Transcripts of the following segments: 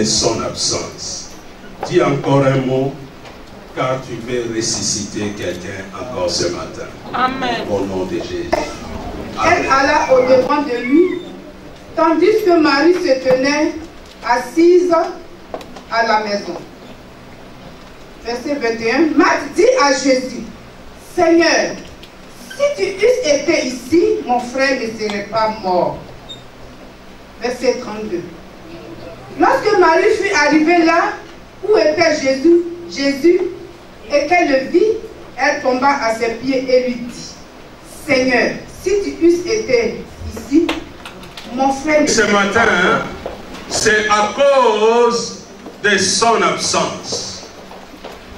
son absence. Dis encore un mot, car tu veux ressusciter quelqu'un encore ce matin. Amen. Au nom de Jésus. Elle alla au-devant de lui, tandis que Marie se tenait assise à la maison. Verset 21. Marthe dit à Jésus, Seigneur, si tu eusses été ici, mon frère ne serait pas mort. Verset 32. Lorsque Marie fut arrivée là où était Jésus, et qu'elle le vit, elle tomba à ses pieds et lui dit, Seigneur, si tu eusses été ici, mon frère... Ce matin, c'est à cause de son absence.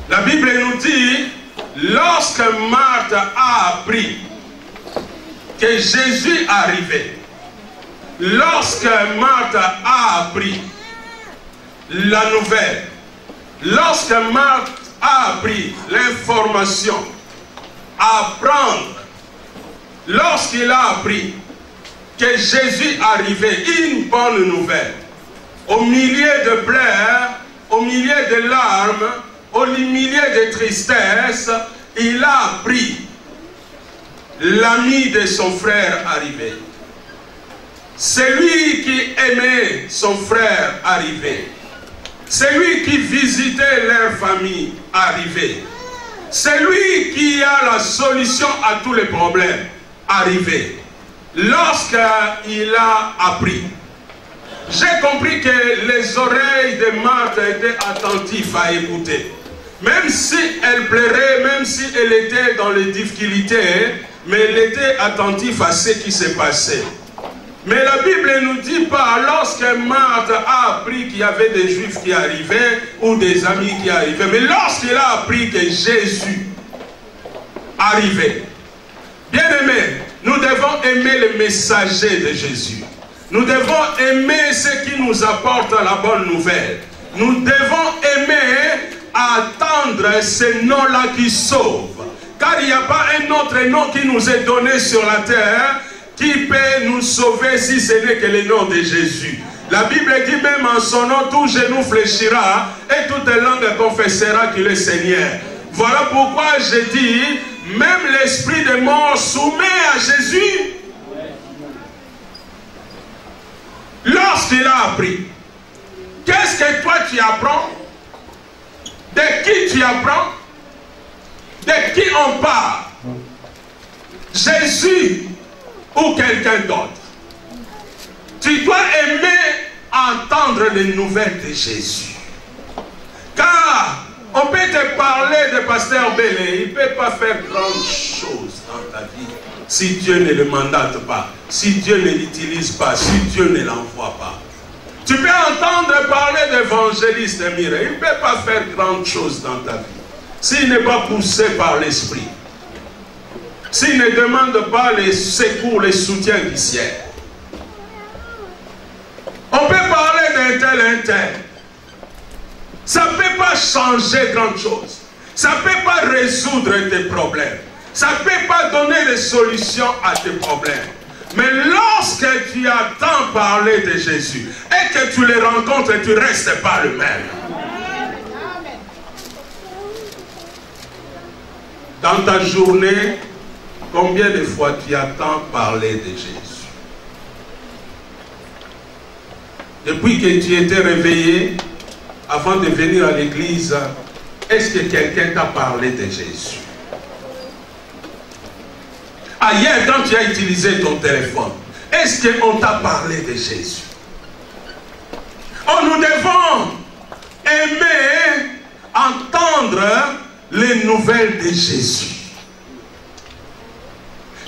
La Bible nous dit, lorsque Marthe a appris que Jésus arrivait, lorsque Marthe a appris la nouvelle, lorsque Marthe a appris l'information à prendre, lorsqu'il a appris que Jésus arrivait, une bonne nouvelle, au milieu de pleurs, au milieu de larmes, au milieu de tristesse, il a appris l'ami de son frère arrivé. Celui qui aimait son frère arrivé. Celui qui visitait leur famille arrivé. Celui qui a la solution à tous les problèmes arrivé. Lorsqu'il a appris, j'ai compris que les oreilles de Marthe étaient attentives à écouter. Même si elle pleurait, même si elle était dans les difficultés, mais elle était attentive à ce qui s'est passé. Mais la Bible ne nous dit pas, lorsque Marthe a appris qu'il y avait des Juifs qui arrivaient, ou des amis qui arrivaient, mais lorsqu'il a appris que Jésus arrivait. Bien aimé, nous devons aimer le messager de Jésus. Nous devons aimer ceux qui nous apportent la bonne nouvelle. Nous devons aimer attendre ce nom-là qui sauve. Car il n'y a pas un autre nom qui nous est donné sur la terre qui peut nous sauver si ce n'est que le nom de Jésus. La Bible dit même en son nom, tout genou fléchira et toute langue confessera qu'il est Seigneur. Voilà pourquoi je dis, même l'esprit de mort soumet à Jésus. Lorsqu'il a appris, qu'est-ce que toi tu apprends? De qui tu apprends? De qui on parle? Jésus ou quelqu'un d'autre? Tu dois aimer entendre les nouvelles de Jésus. Car on peut te parler de Pasteur Bélé, il ne peut pas faire grand chose dans ta vie si Dieu ne le mandate pas, si Dieu ne l'utilise pas, si Dieu ne l'envoie pas. Tu peux entendre parler d'évangéliste Mireille, il ne peut pas faire grand chose dans ta vie s'il n'est pas poussé par l'esprit, s'il ne demande pas les secours, les soutiens du ciel. On peut parler d'un tel. Ça ne peut pas changer grand chose. Ça ne peut pas résoudre tes problèmes. Ça ne peut pas donner des solutions à tes problèmes. Mais lorsque tu entends parler de Jésus et que tu les rencontres, tu ne restes pas le même. Dans ta journée, combien de fois tu attends parler de Jésus? Depuis que tu étais réveillé, avant de venir à l'église, est-ce que quelqu'un t'a parlé de Jésus? Hier, quand tu as utilisé ton téléphone, est-ce qu'on t'a parlé de Jésus? Oh, nous devons aimer entendre les nouvelles de Jésus.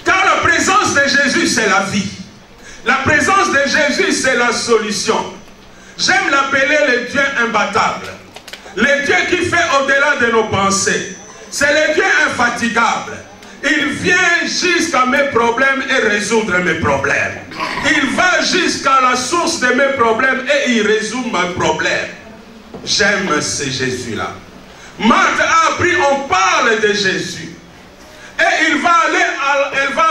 Car la présence de Jésus, c'est la vie. La présence de Jésus, c'est la solution. J'aime l'appeler le Dieu imbattable. Le Dieu qui fait au-delà de nos pensées. C'est le Dieu infatigable. Il vient jusqu'à mes problèmes et résoudre mes problèmes. Il va jusqu'à la source de mes problèmes et il résout mes problèmes. J'aime ce Jésus-là. Marthe a appris, on parle de Jésus. Et elle va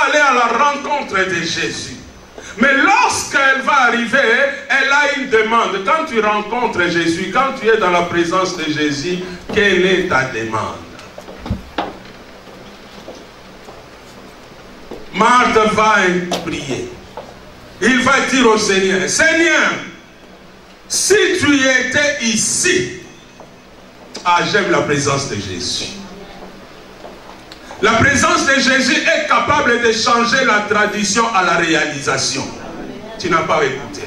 aller à la rencontre de Jésus. Mais lorsqu'elle va arriver, elle a une demande. Quand tu rencontres Jésus, quand tu es dans la présence de Jésus, quelle est ta demande? Marthe va prier. Il va dire au Seigneur, Seigneur, si tu étais ici, j'aime la présence de Jésus. La présence de Jésus est capable de changer la tradition à la réalisation. Tu n'as pas écouté.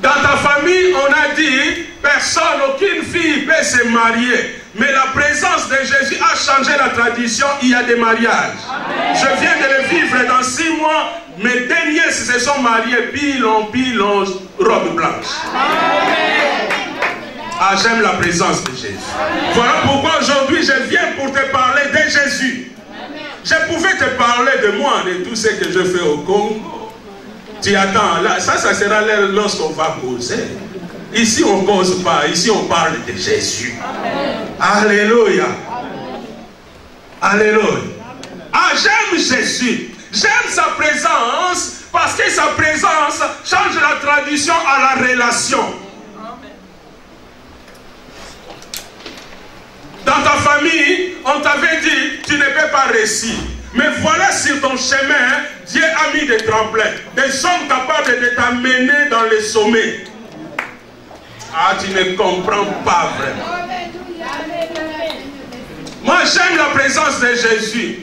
Dans ta famille, on a dit, personne, aucune fille peut se marier. Mais la présence de Jésus a changé la tradition, il y a des mariages. Amen. Je viens de le vivre dans 6 mois. Mes deux nièces se sont mariées, pile en robe blanche. J'aime la présence de Jésus. Amen. Voilà pourquoi aujourd'hui je viens pour te parler de Jésus. Amen. Je pouvais te parler de moi, de tout ce que je fais au Congo. Tu attends, là, ça sera l'heure lorsqu'on va causer. Ici on ne cause pas, ici on parle de Jésus. Amen. Alléluia. Alléluia. J'aime Jésus. J'aime sa présence parce que sa présence change la tradition à la relation. Dans ta famille, on t'avait dit, tu ne peux pas réussir. Mais voilà sur ton chemin, Dieu a mis des tremplins. Des hommes capables de t'amener dans les sommets. Tu ne comprends pas vraiment. Moi, j'aime la présence de Jésus.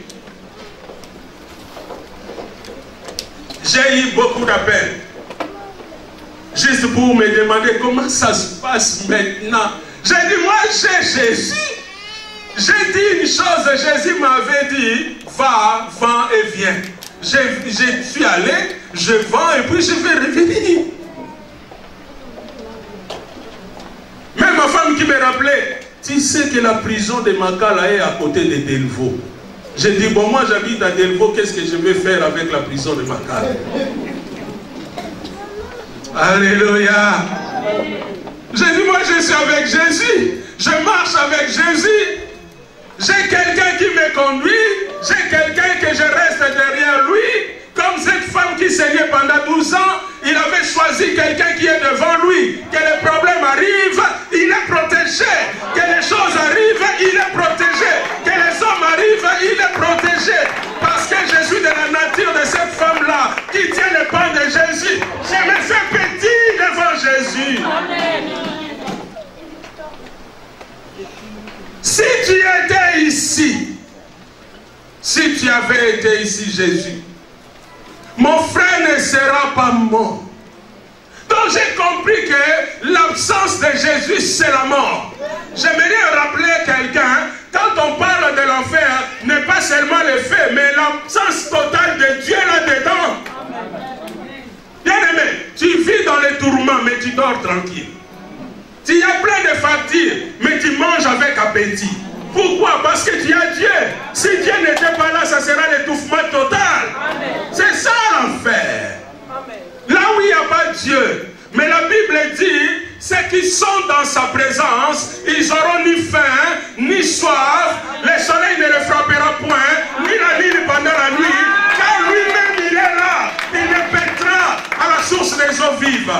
J'ai eu beaucoup d'appels. Juste pour me demander comment ça se passe maintenant. J'ai dit, moi, j'ai Jésus. J'ai dit une chose, Jésus m'avait dit, va, vends et viens. Je suis allé, je vends et puis je vais revenir. Même ma femme qui me rappelait, tu sais que la prison de Makala est à côté de Delvaux. J'ai dit, bon, moi j'habite à Delvaux, qu'est-ce que je vais faire avec la prison de Makala? Alléluia. J'ai dit, moi je suis avec Jésus, je marche avec Jésus. J'ai quelqu'un qui me conduit, j'ai quelqu'un que je reste derrière lui. Comme cette femme qui saignait pendant 12 ans, il avait choisi quelqu'un qui est devant lui. Que les problèmes arrivent, il est protégé. Que les choses arrivent, il est protégé. Que les hommes arrivent, il est protégé. Parce que je suis de la nature de cette femme-là qui tient le pain de Jésus. Je me fais petit devant Jésus. Amen. Si tu étais ici, si tu avais été ici, Jésus, mon frère ne sera pas mort. Donc j'ai compris que l'absence de Jésus, c'est la mort. J'aimerais rappeler quelqu'un, quand on parle de l'enfer, n'est pas seulement le fait, mais l'absence totale de Dieu là-dedans. Bien-aimé, tu vis dans les tourments, mais tu dors tranquille. Tu as plein de fatigues, mais tu manges avec appétit. Pourquoi? Parce que tu as Dieu. Si Dieu n'était pas là, ça sera l'étouffement total. C'est ça l'enfer. Là où il n'y a pas Dieu. Mais la Bible dit, ceux qui sont dans sa présence, ils n'auront ni faim, ni soif. Le soleil ne les frappera point, ni la lune pendant la nuit. Car lui-même, il est là. Il les pètera à la source des eaux vives.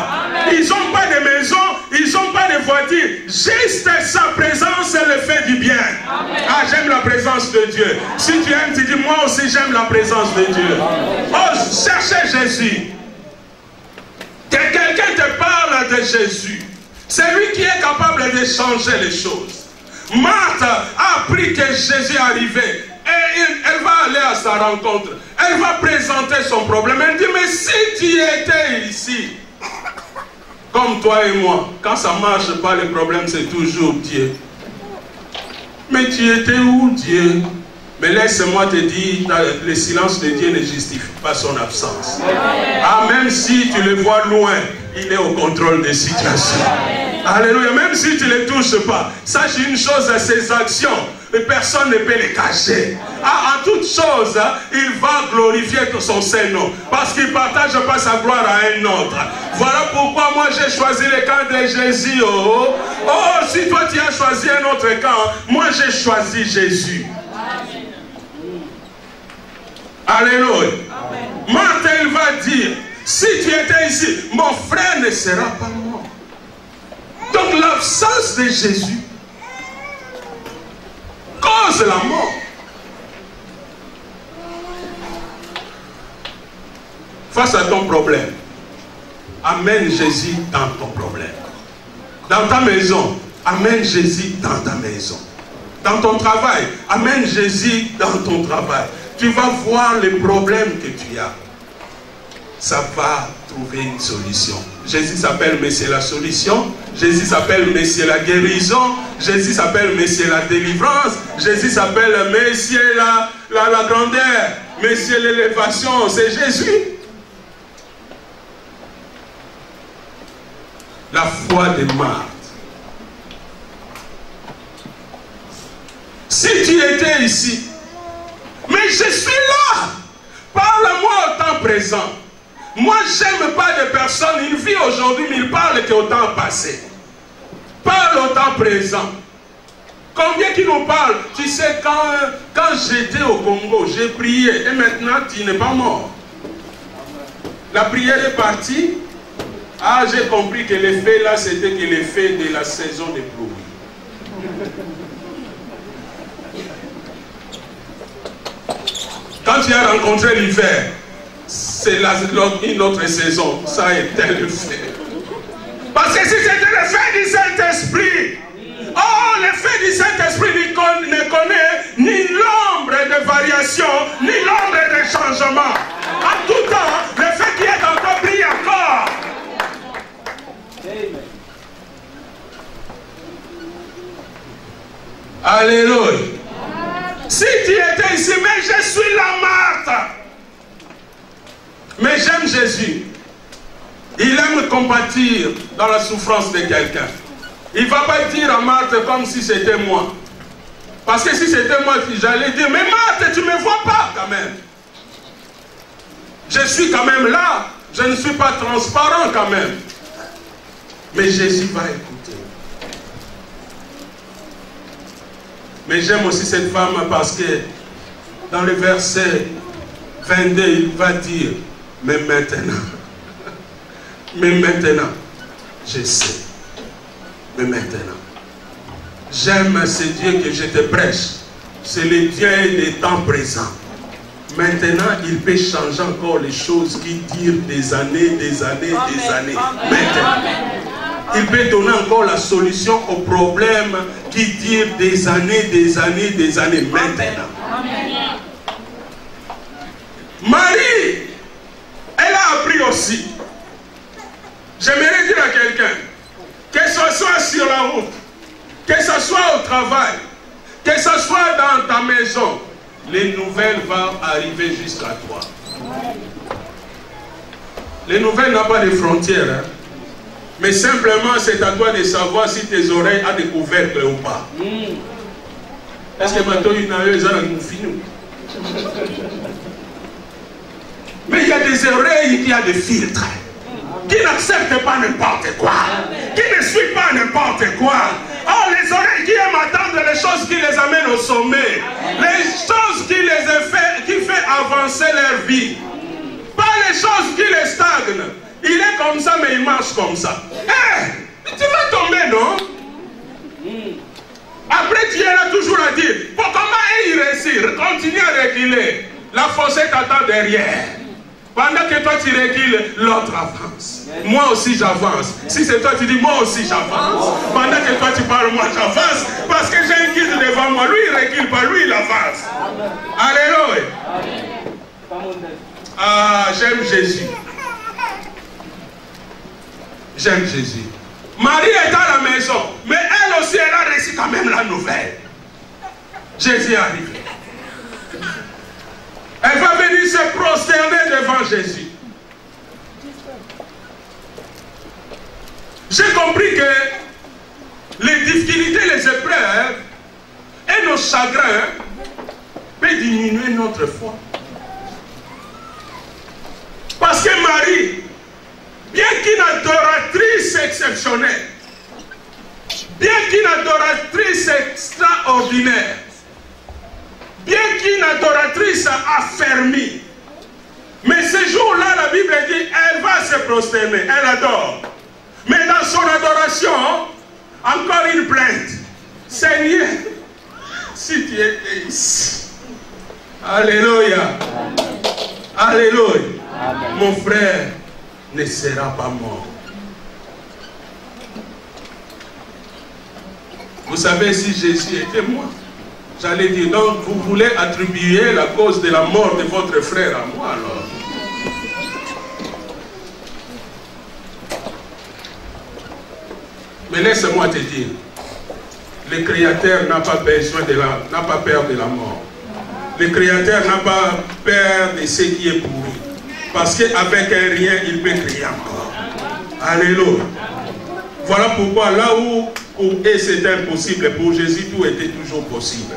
Ils n'ont pas de maison, ils n'ont pas de voiture. Juste sa présence le fait du bien. J'aime la présence de Dieu. Si tu aimes, tu dis, moi aussi j'aime la présence de Dieu. Cherchez Jésus. Que quelqu'un te parle de Jésus. C'est lui qui est capable de changer les choses. Marthe a appris que Jésus arrivait. Et elle va aller à sa rencontre. Elle va présenter son problème. Elle dit, mais si tu étais ici, comme toi et moi, quand ça ne marche pas, le problème c'est toujours Dieu. Mais tu étais où, Dieu? Mais laisse-moi te dire, le silence de Dieu ne justifie pas son absence. Même si tu le vois loin, il est au contrôle des situations. Alléluia. Même si tu ne le touches pas, sache une chose, ses actions, personne ne peut les cacher. En toute chose, il va glorifier son Saint-Nom. Parce qu'il ne partage pas sa gloire à un autre. Voilà pourquoi moi j'ai choisi le camp de Jésus. Si toi tu as choisi un autre camp, moi j'ai choisi Jésus. Alléluia. Marthe, elle va dire, si tu étais ici, mon frère ne sera pas mort. Donc l'absence de Jésus cause la mort. Face à ton problème, amène Jésus dans ton problème. Dans ta maison, amène Jésus dans ta maison. Dans ton travail, amène Jésus dans ton travail. Tu vas voir les problèmes que tu as. Ça va trouver une solution. Jésus s'appelle Messie la solution. Jésus s'appelle Messie la guérison. Jésus s'appelle Messie la délivrance. Jésus s'appelle Messie la grandeur. Messie l'élévation. C'est Jésus. La foi de Marthe. Si tu étais ici, mais je suis là. Parle-moi au temps présent. Moi, j'aime pas de personnes. Il vit aujourd'hui, mais il parle qu'au temps passé. Parle au temps présent. Combien qui nous parlent? Tu sais, quand j'étais au Congo, j'ai prié. Et maintenant, tu n'es pas mort. La prière est partie. Ah, j'ai compris que l'effet là, c'était que l'effet de la saison des pluies. Quand tu as rencontré l'hiver, c'est une autre saison. Ça a été le fait. Parce que si c'était l'effet du Saint-Esprit, oh, l'effet du Saint-Esprit ne connaît ni l'ombre de variation, ni l'ombre de changement. En tout temps, l'effet qui est dans toi brille encore. Alléluia. Si tu étais ici, mais je suis la Marthe. Mais j'aime Jésus. Il aime compatir dans la souffrance de quelqu'un. Il ne va pas dire à Marthe comme si c'était moi. Parce que si c'était moi, j'allais dire, mais Marthe, tu ne me vois pas quand même. Je suis quand même là. Je ne suis pas transparent quand même. Mais Jésus va écouter. Mais j'aime aussi cette femme parce que dans le verset 22, il va dire, mais maintenant, je sais. Mais maintenant, j'aime ce Dieu que je te prêche. C'est le Dieu des temps présents. Maintenant, il peut changer encore les choses qui durent des années. Maintenant. Il peut donner encore la solution aux problèmes qui durent des années. Maintenant. Amen. Marie, elle a appris aussi. J'aimerais dire à quelqu'un, que ce soit sur la route, que ce soit au travail, que ce soit dans ta maison, les nouvelles vont arriver jusqu'à toi. Les nouvelles n'ont pas de frontières. Hein? Mais simplement, c'est à toi de savoir si tes oreilles ont des couvercles ou pas. Est-ce que maintenant, il y a un fini? Mais il y a des oreilles qui ont des filtres, qui n'acceptent pas n'importe quoi, qui ne suivent pas n'importe quoi. Oh, les oreilles qui aiment attendre les choses qui les amènent au sommet, les choses qui fait avancer leur vie, pas les choses qui les stagnent. Il est comme ça, mais il marche comme ça. Tu vas tomber, non? Après, tu es là toujours à dire, pour comment y réussir? Continue à reculer. La fossée t'attend derrière. Pendant que toi tu recules, l'autre avance. Moi aussi j'avance. Si c'est toi, tu dis moi aussi j'avance. Pendant que toi tu parles, moi j'avance. Parce que j'ai un guide devant moi. Lui il recule pas, lui il avance. Alléluia. Ah, j'aime Jésus. J'aime Jésus. Marie est à la maison, mais elle aussi elle a reçu quand même la nouvelle. Jésus est arrivé. Elle va venir se prosterner devant Jésus. J'ai compris que les difficultés, les épreuves et nos chagrins peuvent diminuer notre foi. Parce que Marie, bien qu'une adoratrice exceptionnelle, bien qu'une adoratrice extraordinaire, bien qu'une adoratrice affermie. Mais ce jour-là, la Bible dit, elle va se prosterner, elle adore. Mais dans son adoration, encore une plainte. Seigneur, si tu étais ici. Alléluia. Alléluia. Mon frère ne sera pas mort. Vous savez, si Jésus était mort, j'allais dire, donc vous voulez attribuer la cause de la mort de votre frère à moi alors. Mais laisse-moi te dire, le Créateur n'a pas besoin de n'a pas peur de la mort. Le Créateur n'a pas peur de ce qui est pourri. Parce qu'avec un rien, il peut créer encore. Alléluia. Voilà pourquoi là où pour eux c'était impossible, pour Jésus tout était toujours possible.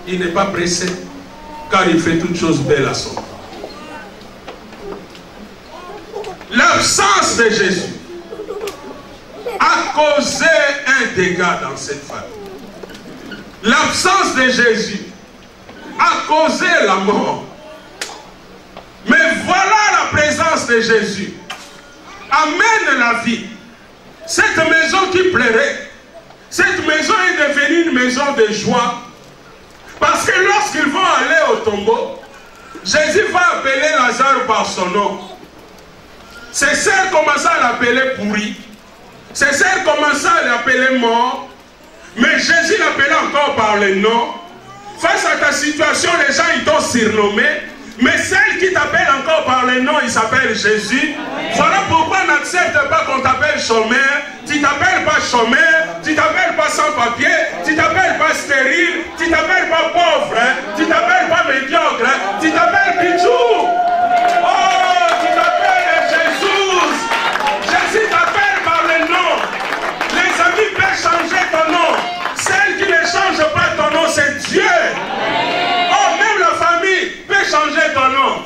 Il n'est pas pressé, car il fait toutes choses belles à son temps. L'absence de Jésus a causé un dégât dans cette famille. L'absence de Jésus a causé la mort. Mais voilà la présence de Jésus. Amène la vie. Cette maison qui plairait, cette maison est devenue une maison de joie. Parce que lorsqu'ils vont aller au tombeau, Jésus va appeler Lazare par son nom. Ses sœurs commencent à l'appeler pourri. Ses sœurs commencent à l'appeler mort. Mais Jésus l'appelait encore par le nom. Face à ta situation, les gens ils t'ont surnommé. Mais celle qui t'appelle encore par le nom, il s'appelle Jésus. Voilà pourquoi n'accepte pas qu'on t'appelle chômeur. Tu t'appelles pas chômeur, tu t'appelles pas sans papier, tu t'appelles pas stérile, tu t'appelles pas pauvre, tu t'appelles pas médiocre, tu t'appelles Pichou. Oh, tu t'appelles Jésus. Jésus t'appelle par le nom. Les amis peuvent changer ton nom. Celle qui ne change pas ton nom, c'est Dieu. Oh, même la famille peut changer ton nom.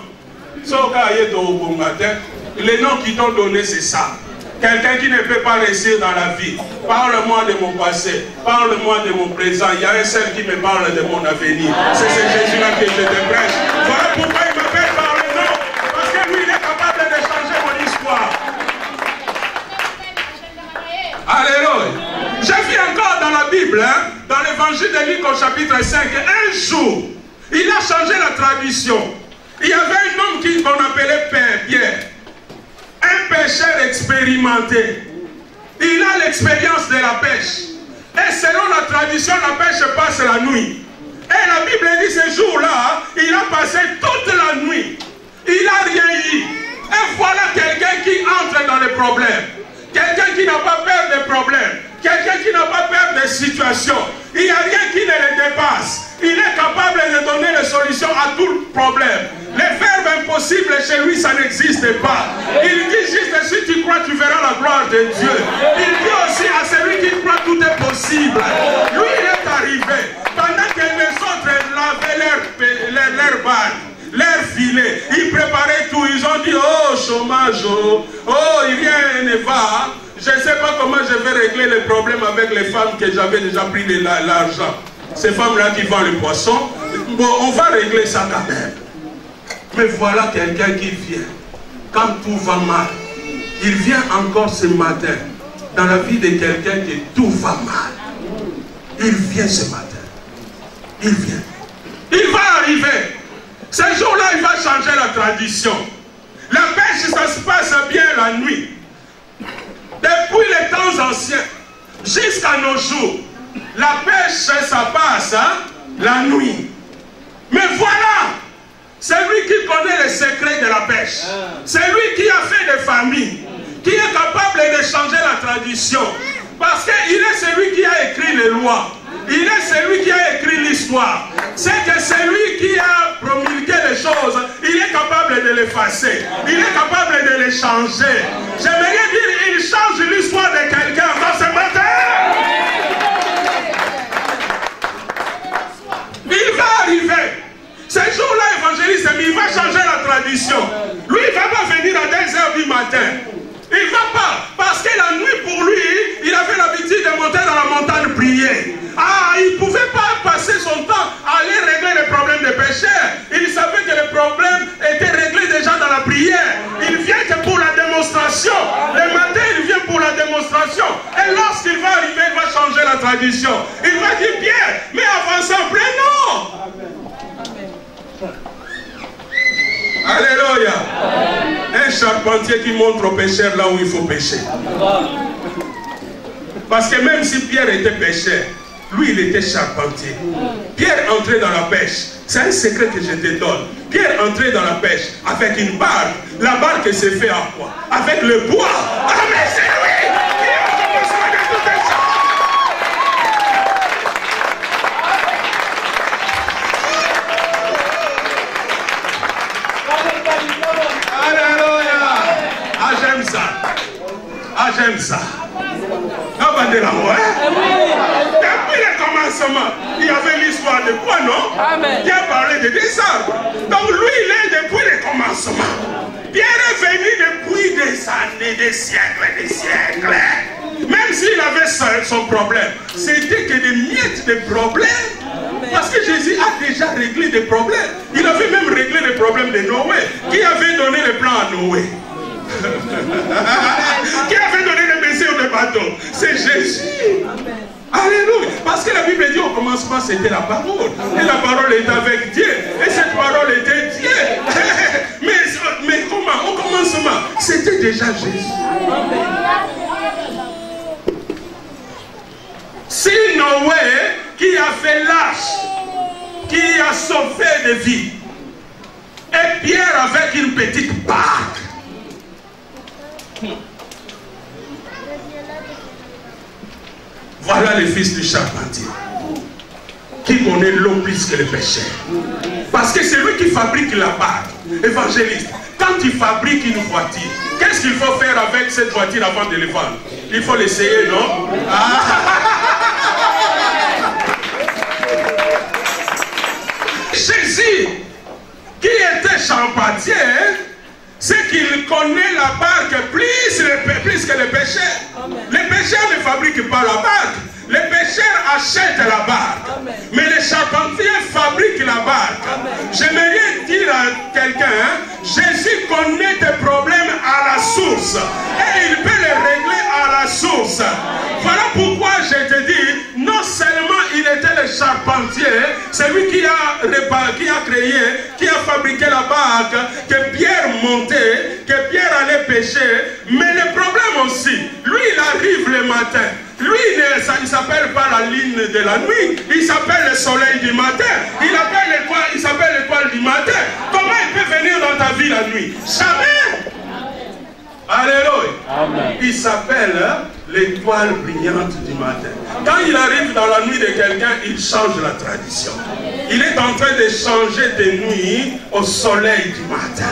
Les noms qu'ils t'ont donné, c'est ça. Quelqu'un qui ne peut pas réussir dans la vie. Parle-moi de mon passé. Parle-moi de mon présent. Il y a un seul qui me parle de mon avenir. C'est ce Jésus-là que je te prêche. Voilà pourquoi il m'appelle par le nom. Parce que lui, il est capable de changer mon histoire. Alléluia. J'ai vu encore dans la Bible, dans l'évangile de Luc au chapitre 5, un jour, il a changé la tradition. Il y avait un homme qu'on appelait Père Pierre. Un pêcheur expérimenté. Il a l'expérience de la pêche. Et selon la tradition, la pêche passe la nuit. Et la Bible dit ce jour-là, il a passé toute la nuit. Il n'a rien eu. Et voilà quelqu'un qui entre dans les problèmes. Quelqu'un qui n'a pas peur des problèmes. Quelqu'un qui n'a pas peur des situations. Il n'y a rien qui ne le dépasse. Il est capable de donner les solutions à tout problème. Les verbes impossibles chez lui, ça n'existe pas. Il dit juste, si tu crois, tu verras la gloire de Dieu. Il dit aussi à celui qui croit, tout est possible. Lui, il est arrivé. Pendant que les autres lavaient leur balle, leur filet, ils préparaient tout. Ils ont dit, oh, chômage, oh, rien ne va. Je ne sais pas comment je vais régler les problèmes avec les femmes que j'avais déjà pris de l'argent. Ces femmes-là qui vendent le poisson, bon, on va régler ça quand même. Mais voilà quelqu'un qui vient. Quand tout va mal, il vient encore ce matin dans la vie de quelqu'un que tout va mal. Il vient ce matin. Il vient. Il va arriver. Ce jour-là, il va changer la tradition. La pêche, ça se passe bien la nuit. Depuis les temps anciens jusqu'à nos jours, la pêche, ça passe la nuit. Mais voilà, c'est lui qui connaît les secrets de la pêche. C'est lui qui a fait des familles, qui est capable de changer la tradition. Parce qu'il est celui qui a écrit les lois. Il est celui qui a écrit l'histoire. C'est que c'est lui qui a promulgué les choses. Il est capable de l'effacer. Il est capable de les changer. J'aimerais dire, il change l'histoire de quelqu'un dans ce matin. Il va arriver. Ce jour-là, évangéliste, il va changer la tradition. Lui, il ne va pas venir à 2 heures du matin. Il ne va pas. Parce que la nuit, pour lui, il avait l'habitude de monter dans la montagne prier. Ah, il ne pouvait pas passer son temps à aller problème était réglé déjà dans la prière. Il vient que pour la démonstration. Le matin, il vient pour la démonstration. Et lorsqu'il va arriver, il va changer la tradition. Il va dire, Pierre, mais avant ça, non. Alléluia. Un charpentier qui montre au pécheur là où il faut pécher. Parce que même si Pierre était pécheur, lui il était charpentier. Pierre entrait dans la pêche. C'est un secret que je te donne. Pierre entrait dans la pêche avec une barque. La barque s'est fait à quoi? Avec le bois. Ah mais c'est lui qui a commencé de toutes les choses. Alléluia. Ah j'aime ça. Ah j'aime ça. Ah bah de l'amour, hein? Depuis le commencement, il y avait l'histoire de quoi, non? Amen. Qui a parlé de des arbres. Donc lui, il est depuis le commencement. Pierre est venu depuis des années, des siècles, des siècles. Même s'il avait son problème, c'était que des miettes de problèmes. Parce que Jésus a déjà réglé des problèmes. Il avait même réglé les problèmes de Noé. Qui avait donné le plan à Noé? Qui avait donné le messieurs de bateau? C'est Jésus. Alléluia. Parce que la Bible dit au commencement c'était la parole. Et la parole était avec Dieu. Et cette parole était Dieu. mais comment? Au commencement, c'était déjà Jésus. Si Noé qui a fait l'arche, qui a sauvé des vies, et Pierre avec une petite barque, voilà le fils du charpentier qui connaît l'eau plus que le péché. Parce que c'est lui qui fabrique la barque. Évangéliste, quand tu fabriques une voiture, qu'est-ce qu'il faut faire avec cette voiture avant de le vendre? Il faut l'essayer, non? Jésus, qui était charpentier, c'est qu'il connaît la barque plus que le pécheur. Les pécheurs ne fabriquent pas la barque. Les pécheurs achètent la barque. Amen. Mais les charpentiers fabriquent la barque. J'aimerais dire à quelqu'un, Jésus connaît tes problèmes à la source. Et il peut les régler à la source. Voilà pourquoi je te dis, non seulement il était le charpentier, c'est lui qui a créé, qui a fabriqué la barque, que Pierre montait, que Pierre allait pêcher, mais le problème aussi, lui il arrive le matin. Lui, il ne s'appelle pas la lune de la nuit, il s'appelle le soleil du matin. Il s'appelle l'étoile du matin. Comment il peut venir dans ta vie la nuit? Jamais. Alléluia. Amen. Il s'appelle l'étoile brillante du matin. Quand il arrive dans la nuit de quelqu'un, il change la tradition. Il est en train de changer de nuit au soleil du matin.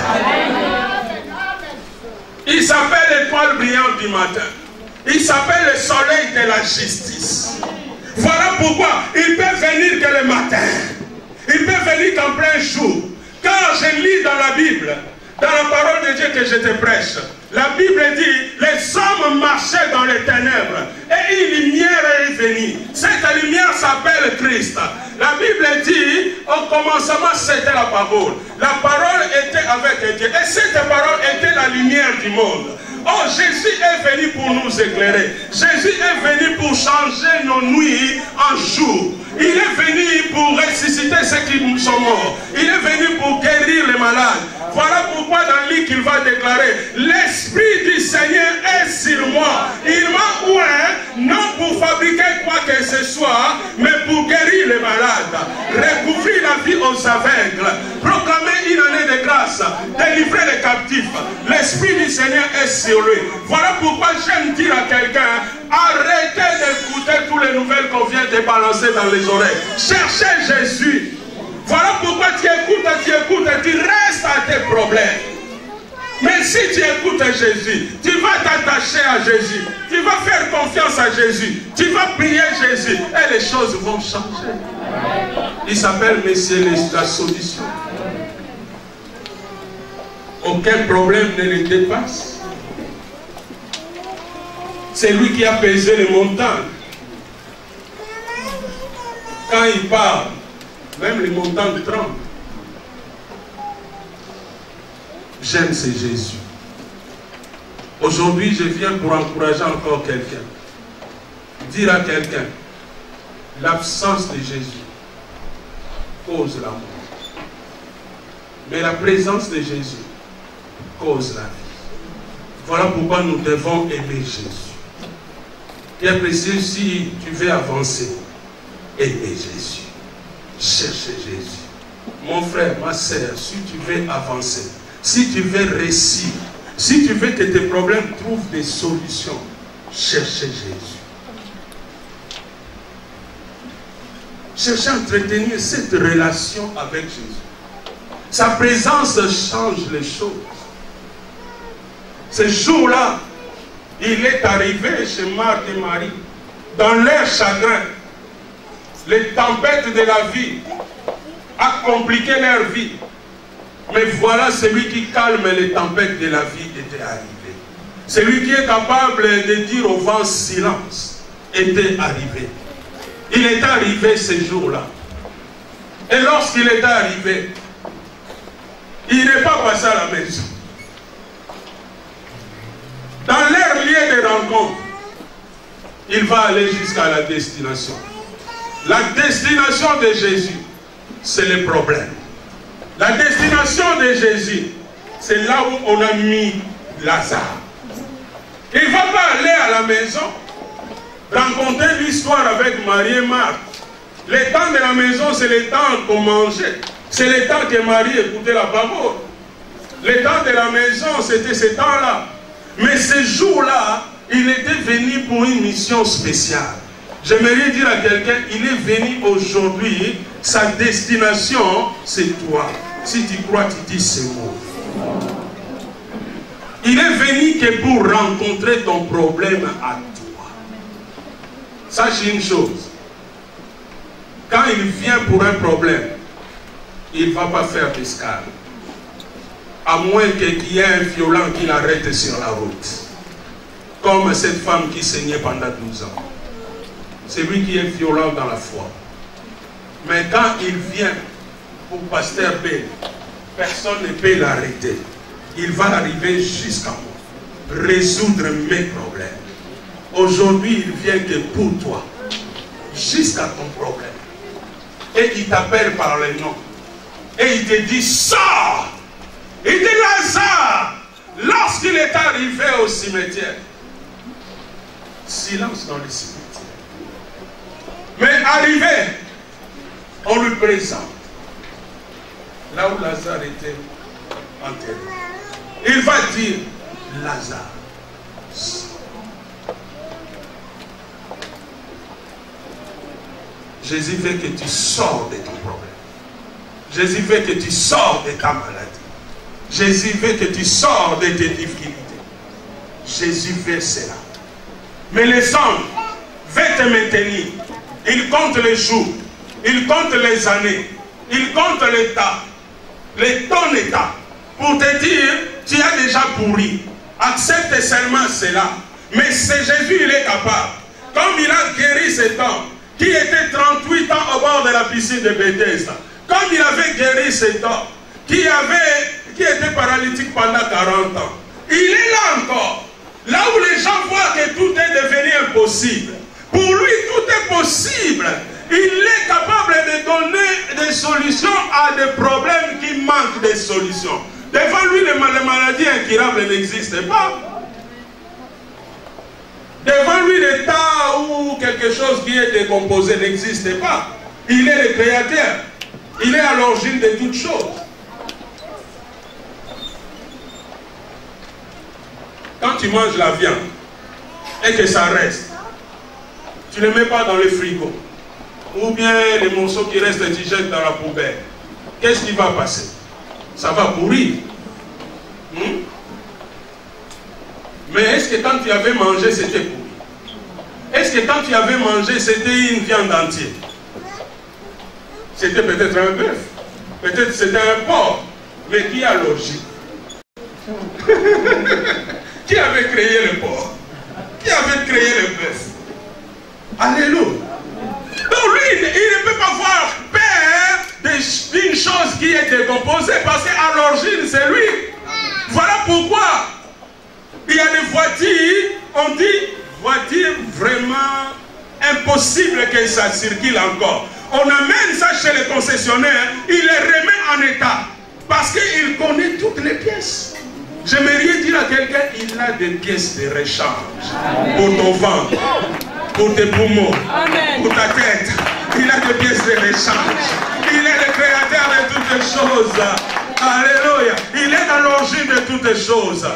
Il s'appelle l'étoile brillante du matin. Il s'appelle le soleil de la justice. Voilà pourquoi il peut venir que le matin. Il peut venir qu'en plein jour. Quand je lis dans la Bible, dans la parole de Dieu que je te prêche, la Bible dit, les hommes marchaient dans les ténèbres et une lumière est venue. Cette lumière s'appelle Christ. La Bible dit, au commencement c'était la parole. La parole était avec Dieu et cette parole était la lumière du monde. Oh, Jésus est venu pour nous éclairer. Jésus est venu pour changer nos nuits en jour. Il est venu pour ressusciter ceux qui sont morts. Il est venu pour guérir les malades. Voilà pourquoi dans lui qu'il va déclarer, l'Esprit du Seigneur est sur moi. Il m'a oint, non pour fabriquer quoi que ce soit, mais pour guérir les malades, recouvrir la vie aux aveugles, proclamer une année de grâce, délivrer les captifs. L'Esprit du Seigneur est sur lui. Voilà pourquoi j'aime dire à quelqu'un, arrêtez d'écouter toutes les nouvelles qu'on vient de balancer dans les oreilles. Cherchez Jésus. Voilà pourquoi tu écoutes et tu restes à tes problèmes. Mais si tu écoutes Jésus, tu vas t'attacher à Jésus, tu vas faire confiance à Jésus, tu vas prier Jésus et les choses vont changer. Il s'appelle Messieurs la solution. Aucun problème ne le dépasse. C'est lui qui a pesé les montagnes. Quand il parle, même les montagnes tremblent. J'aime ce Jésus. Aujourd'hui, je viens pour encourager encore quelqu'un. Dire à quelqu'un, l'absence de Jésus cause la mort. Mais la présence de Jésus cause la vie. Voilà pourquoi nous devons aimer Jésus. Bien précieux, si tu veux avancer, aimez Jésus. Cherchez Jésus. Mon frère, ma soeur, si tu veux avancer, si tu veux réussir, si tu veux que tes problèmes trouvent des solutions, cherchez Jésus. Cherchez à entretenir cette relation avec Jésus. Sa présence change les choses. Ce jour-là, il est arrivé chez Marthe et Marie, dans leur chagrin, les tempêtes de la vie ont compliqué leur vie. Mais voilà celui qui calme les tempêtes de la vie était arrivé. Celui qui est capable de dire au vent silence était arrivé. Il est arrivé ce jour-là. Et lorsqu'il est arrivé, il n'est pas passé à la maison. Dans leur lieu de rencontre, il va aller jusqu'à la destination. La destination de Jésus, c'est le problème. La destination de Jésus, c'est là où on a mis Lazare. Il ne va pas aller à la maison, rencontrer l'histoire avec Marie et Marthe. Le temps de la maison, c'est le temps qu'on mangeait. C'est le temps que Marie écoutait la parole. Le temps de la maison, c'était ce temps-là. Mais ce jour-là, il était venu pour une mission spéciale. J'aimerais dire à quelqu'un, il est venu aujourd'hui, sa destination, c'est toi. Si tu crois, tu dis ce mot. Il est venu que pour rencontrer ton problème à toi. Sache une chose. Quand il vient pour un problème, il ne va pas faire d'escale. À moins qu'il y ait un violent qui l'arrête sur la route. Comme cette femme qui saignait pendant 12 ans. C'est lui qui est violent dans la foi. Mais quand il vient pour Pasteur B, personne ne peut l'arrêter. Il va arriver jusqu'à moi. Résoudre mes problèmes. Aujourd'hui, il vient que pour toi. Jusqu'à ton problème. Et il t'appelle par le nom. Et il te dit, sors! Il dit, Lazare, lorsqu'il est arrivé au cimetière, silence dans le cimetière. Mais arrivé, on lui présente là où Lazare était enterré. Il va dire, Lazare, Jésus veut que tu sors de ton problème. Jésus veut que tu sors de ta maladie. Jésus veut que tu sors de tes difficultés. Jésus veut cela. Mais les hommes veulent te maintenir. Ils comptent les jours. Ils comptent les années. Ils comptent l'état. Ton état. Pour te dire, tu as déjà pourri. Accepte seulement cela. Mais c'est Jésus, il est capable. Comme il a guéri cet homme qui était 38 ans au bord de la piscine de Bethesda. Comme il avait guéri cet homme qui était paralytique pendant 40 ans. Il est là encore. Là où les gens voient que tout est devenu impossible. Pour lui, tout est possible. Il est capable de donner des solutions à des problèmes qui manquent de solutions. Devant lui, les maladies incurables n'existent pas. Devant lui, l'état où quelque chose qui est décomposé n'existe pas. Il est le créateur. Il est à l'origine de toutes choses. Quand tu manges la viande et que ça reste, tu ne le mets pas dans le frigo. Ou bien les morceaux qui restent, tu jettes dans la poubelle. Qu'est-ce qui va passer? Ça va pourrir. Mais est-ce que quand tu avais mangé, c'était pourri? Est-ce que quand tu avais mangé, c'était une viande entière? C'était peut-être un bœuf. Peut-être c'était un porc. Mais qui a logé? Qui avait créé le porc? Qui avait créé le bœuf? Alléluia. Donc lui, il ne peut pas avoir peur d'une chose qui est décomposée parce qu'à l'origine, c'est lui. et ça circule encore. On amène ça chez les concessionnaires, il les remet en état. Parce qu'il connaît toutes les pièces. J'aimerais dire à quelqu'un, il a des pièces de rechange. Pour ton ventre, pour tes poumons, pour ta tête. Il a des pièces de rechange. Il est le créateur de toutes les choses. Alléluia. Il est dans l'origine de toutes les choses.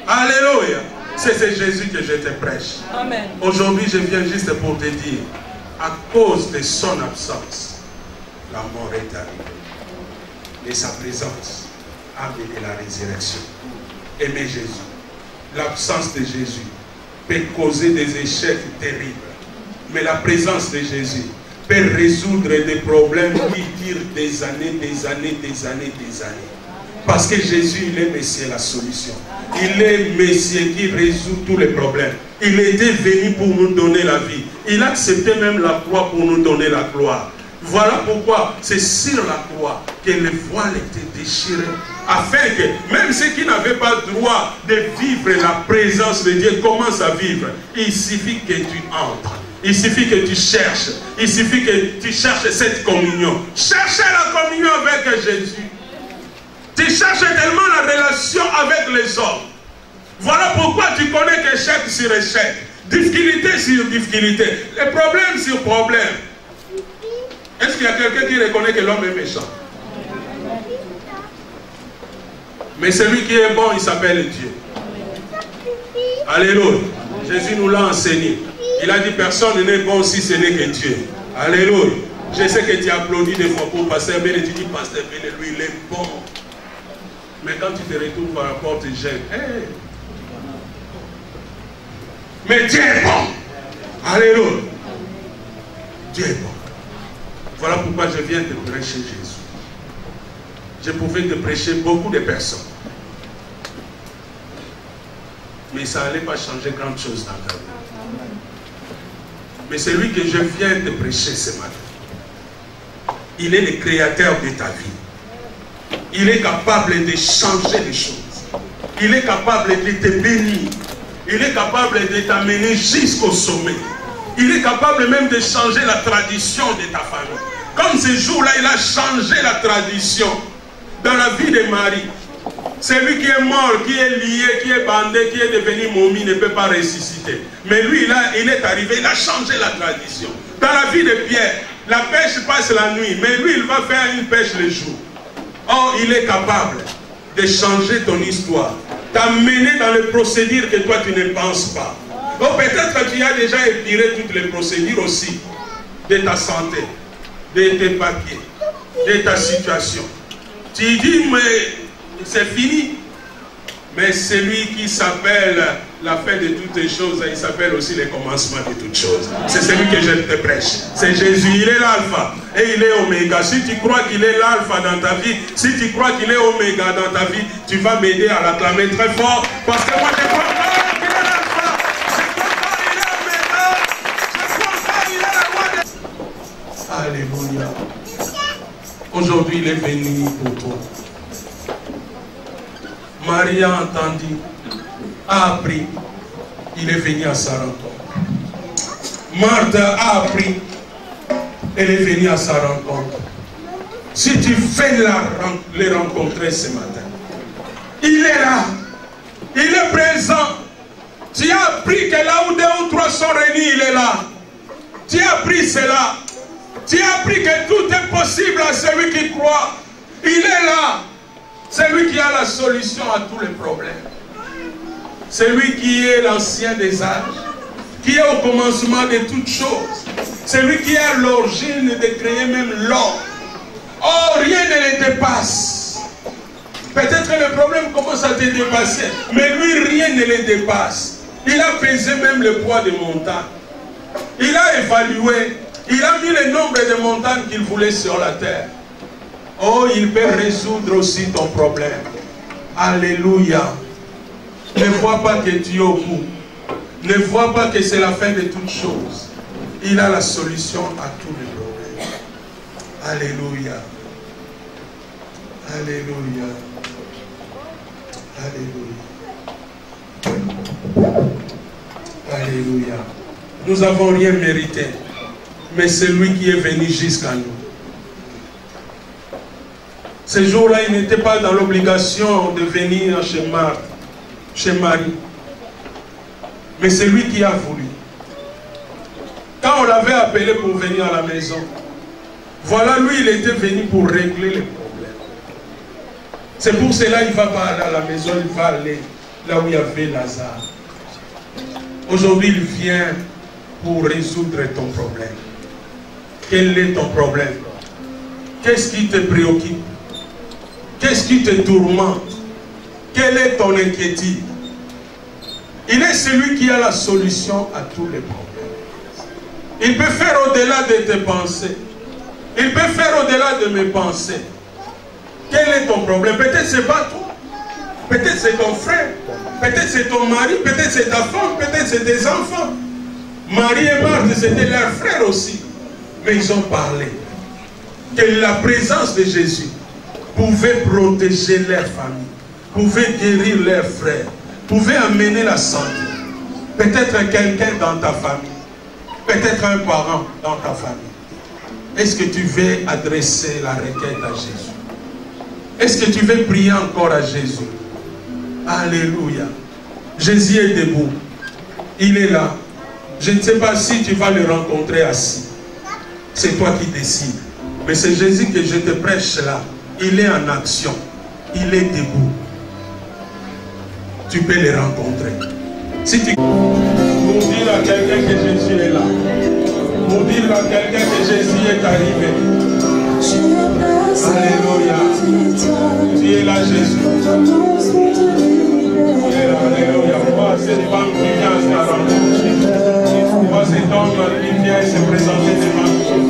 Alléluia. C'est Jésus que je te prêche. Aujourd'hui, je viens juste pour te dire, à cause de son absence, la mort est arrivée. Et sa présence a amené la résurrection. Aimez Jésus. L'absence de Jésus peut causer des échecs terribles. Mais la présence de Jésus peut résoudre des problèmes qui durent des années, des années, des années, des années. Parce que Jésus, il est Messie, la solution. Il est Messie qui résout tous les problèmes. Il était venu pour nous donner la vie. Il a accepté même la croix pour nous donner la gloire. Voilà pourquoi c'est sur la croix que les voiles étaient déchirées. Afin que même ceux qui n'avaient pas droit de vivre la présence de Dieu commencent à vivre. Il suffit que tu entres. Il suffit que tu cherches. Il suffit que tu cherches cette communion. Cherchez la communion avec Jésus. Tu cherches tellement la relation avec les hommes. Voilà pourquoi tu connais qu'échec sur échec. Difficulté sur difficulté. Les problèmes sur problème. Est-ce qu'il y a quelqu'un qui reconnaît que l'homme est méchant? Mais celui qui est bon, il s'appelle Dieu. Alléluia. Jésus nous l'a enseigné. Il a dit personne n'est bon si ce n'est que Dieu. Alléluia. Je sais que tu applaudis des fois pour Pasteur Bélé. Tu dis Pasteur Bélé, lui, il est bon. Mais quand tu te retrouves par rapport, tu gênes. Hey. Mais Dieu est bon. Alléluia. Dieu est bon. Voilà pourquoi je viens te prêcher Jésus. Je pouvais te prêcher beaucoup de personnes. Mais ça n'allait pas changer grand chose dans ta vie. Mais celui que je viens te prêcher ce matin, il est le créateur de ta vie. Il est capable de changer les choses. Il est capable de te bénir. Il est capable de t'amener jusqu'au sommet. Il est capable même de changer la tradition de ta famille. Comme ce jour-là, il a changé la tradition dans la vie de Marie. Celui qui est mort, qui est lié, qui est bandé, qui est devenu momie ne peut pas ressusciter. Mais lui, il est arrivé, il a changé la tradition. Dans la vie de Pierre, la pêche passe la nuit, mais lui, il va faire une pêche le jour. Or, il est capable de changer ton histoire, t'amener dans les procédures que toi, tu ne penses pas. Donc peut-être que tu as déjà épiré toutes les procédures aussi de ta santé, de tes papiers, de ta situation. Tu dis, mais c'est fini. Mais celui qui s'appelle la fin de toutes les choses, il s'appelle aussi le commencement de toutes choses. C'est celui que je te prêche. C'est Jésus, il est l'alpha et il est oméga. Si tu crois qu'il est l'alpha dans ta vie, si tu crois qu'il est oméga dans ta vie, tu vas m'aider à l'acclamer très fort. Parce que moi je crois pas qu'il est l'alpha. Je crois pas qu'il est oméga. Je crois pas qu'il est la roi de... Alléluia. Aujourd'hui il est venu pour toi. Marie a entendu, a appris, il est venu à sa rencontre. Marthe a appris, elle est venue à sa rencontre. Si tu fais les rencontrer ce matin, il est là, il est présent. Tu as appris que là où 2 ou 3 sont réunis, il est là. Tu as appris cela. Tu as appris que tout est possible à celui qui croit. Il est là. C'est lui qui a la solution à tous les problèmes. C'est lui qui est l'ancien des âges, qui est au commencement de toutes choses. C'est lui qui a l'origine de créer même l'homme. Oh, rien ne le dépasse. Peut-être que le problème commence à te dépasser, mais lui, rien ne le dépasse. Il a pesé même le poids des montagnes. Il a évalué, il a mis le nombre de montagnes qu'il voulait sur la terre. Oh, il peut résoudre aussi ton problème. Alléluia. Ne vois pas que tu es au bout. Ne vois pas que c'est la fin de toutes choses. Il a la solution à tous les problèmes. Alléluia. Alléluia. Alléluia. Alléluia. Nous n'avons rien mérité. mais c'est lui qui est venu jusqu'à nous. Ce jour-là, il n'était pas dans l'obligation de venir chez Marthe, chez Marie. Mais c'est lui qui a voulu. Quand on l'avait appelé pour venir à la maison, voilà, lui, il était venu pour régler les problèmes. C'est pour cela qu'il ne va pas aller à la maison, il va aller là où il y avait Lazare. Aujourd'hui, il vient pour résoudre ton problème. Quel est ton problème? Qu'est-ce qui te préoccupe? Qu'est-ce qui te tourmente? Quelle est ton inquiétude? Il est celui qui a la solution à tous les problèmes. Il peut faire au-delà de tes pensées. Il peut faire au-delà de mes pensées. Quel est ton problème? Peut-être c'est pas toi. Peut-être c'est ton frère. Peut-être c'est ton mari. Peut-être c'est ta femme. Peut-être c'est tes enfants. Marie et Marthe, c'était leurs frères aussi. Mais ils ont parlé que la présence de Jésus pouvait protéger leur famille, pouvait guérir leurs frères, pouvait amener la santé. Peut-être quelqu'un dans ta famille, peut-être un parent dans ta famille. Est-ce que tu veux adresser la requête à Jésus? Est-ce que tu veux prier encore à Jésus? Alléluia. Jésus est debout. Il est là. Je ne sais pas si tu vas le rencontrer assis. C'est toi qui décides. Mais c'est Jésus que je te prêche là. Il est en action. Il est debout. Tu peux le rencontrer. Si tu... Pour dire à quelqu'un que Jésus est là. Pour dire à quelqu'un que Jésus est arrivé. Alléluia. Tu es là, Jésus. Alléluia. Vois cette femme qui vient à sa rencontre. Vois cet homme qui vient se présenter devant nous.